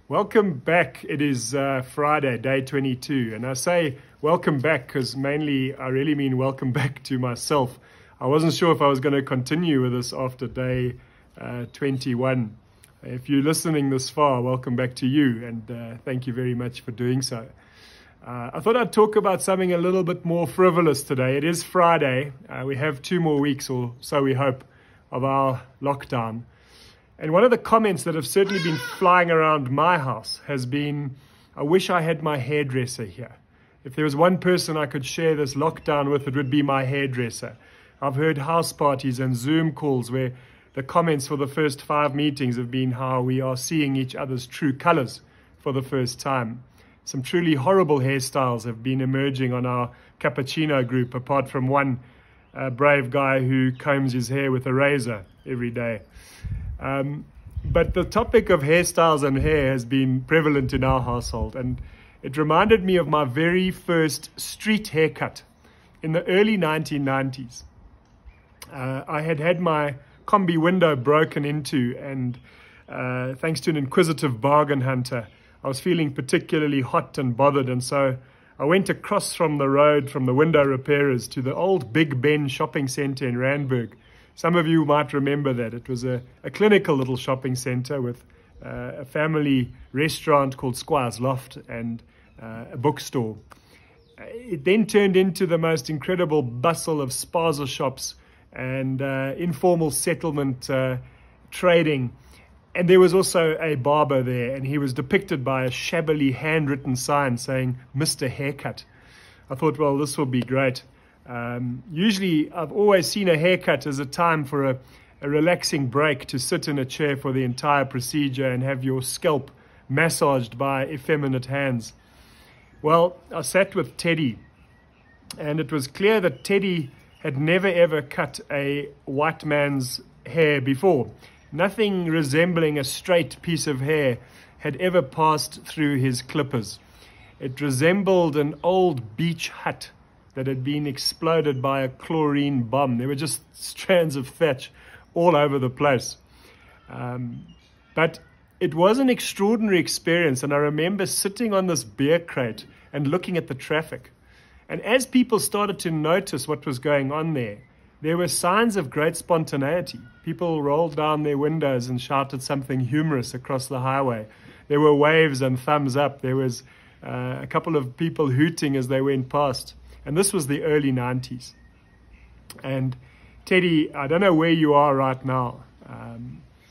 Welcome back. It is Friday, day 22. And I say welcome back because mainly I really mean welcome back to myself. I wasn't sure if I was going to continue with this after day 21. If you're listening this far, welcome back to you. And thank you very much for doing so. I thought I'd talk about something a little bit more frivolous today. It is Friday. We have 2 more weeks, or so we hope, of our lockdown. And one of the comments that have certainly been flying around my house has been, I wish I had my hairdresser here. If there was one person I could share this lockdown with, it would be my hairdresser. I've heard house parties and Zoom calls where the comments for the first 5 meetings have been how we are seeing each other's true colors for the first time. Some truly horrible hairstyles have been emerging on our cappuccino group, apart from one brave guy who combs his hair with a razor every day. But the topic of hairstyles and hair has been prevalent in our household, and it reminded me of my very first street haircut in the early 1990s. I had had my combi window broken into, and thanks to an inquisitive bargain hunter, I was feeling particularly hot and bothered, and so I went across from the road from the window repairers to the old Big Ben shopping center in Randburg. Some of you might remember that. It was a clinical little shopping center with a family restaurant called Squire's Loft and a bookstore. It then turned into the most incredible bustle of spaza shops and informal settlement trading. And there was also a barber there, and he was depicted by a shabbily handwritten sign saying, "Mr. Haircut." I thought, well, this will be great. Usually I've always seen a haircut as a time for a relaxing break, to sit in a chair for the entire procedure and have your scalp massaged by effeminate hands. Well, I sat with Teddy, and it was clear that Teddy had never ever cut a white man's hair before. Nothing resembling a straight piece of hair had ever passed through his clippers. It resembled an old beach hut that had been exploded by a chlorine bomb. There were just strands of thatch all over the place. But it was an extraordinary experience, and I remember sitting on this beer crate and looking at the traffic. And as people started to notice what was going on there were signs of great spontaneity. People rolled down their windows and shouted something humorous across the highway. There were waves and thumbs up. There was a couple of people hooting as they went past. And this was the early 90s. And Teddy, I don't know where you are right now,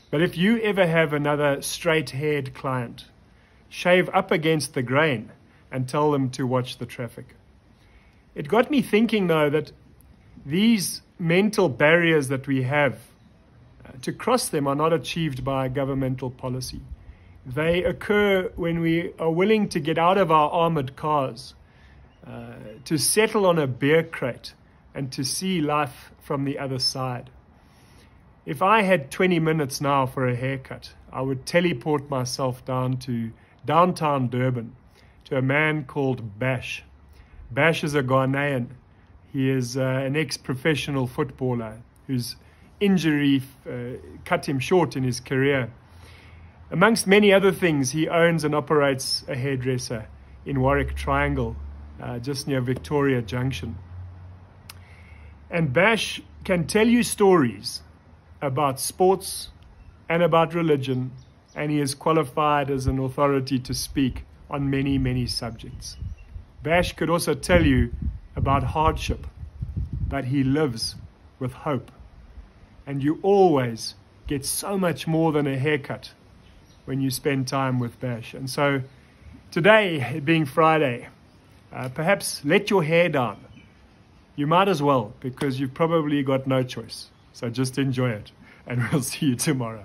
but if you ever have another straight-haired client, shave up against the grain and tell them to watch the traffic. It got me thinking, though, that these mental barriers that we have, to cross them are not achieved by governmental policy. They occur when we are willing to get out of our armored cars, to settle on a beer crate and to see life from the other side. If I had 20 minutes now for a haircut, I would teleport myself down to downtown Durban to a man called Bash. Bash is a Ghanaian. He is an ex-professional footballer whose injury cut him short in his career. Amongst many other things, he owns and operates a hairdresser in Warwick Triangle, just near Victoria Junction. And Bash can tell you stories about sports and about religion, and he is qualified as an authority to speak on many, many subjects. Bash could also tell you about hardship, but he lives with hope. And you always get so much more than a haircut when you spend time with Bash. And so today, it being Friday, perhaps let your hair down. You might as well, because you've probably got no choice. So just enjoy it, and we'll see you tomorrow.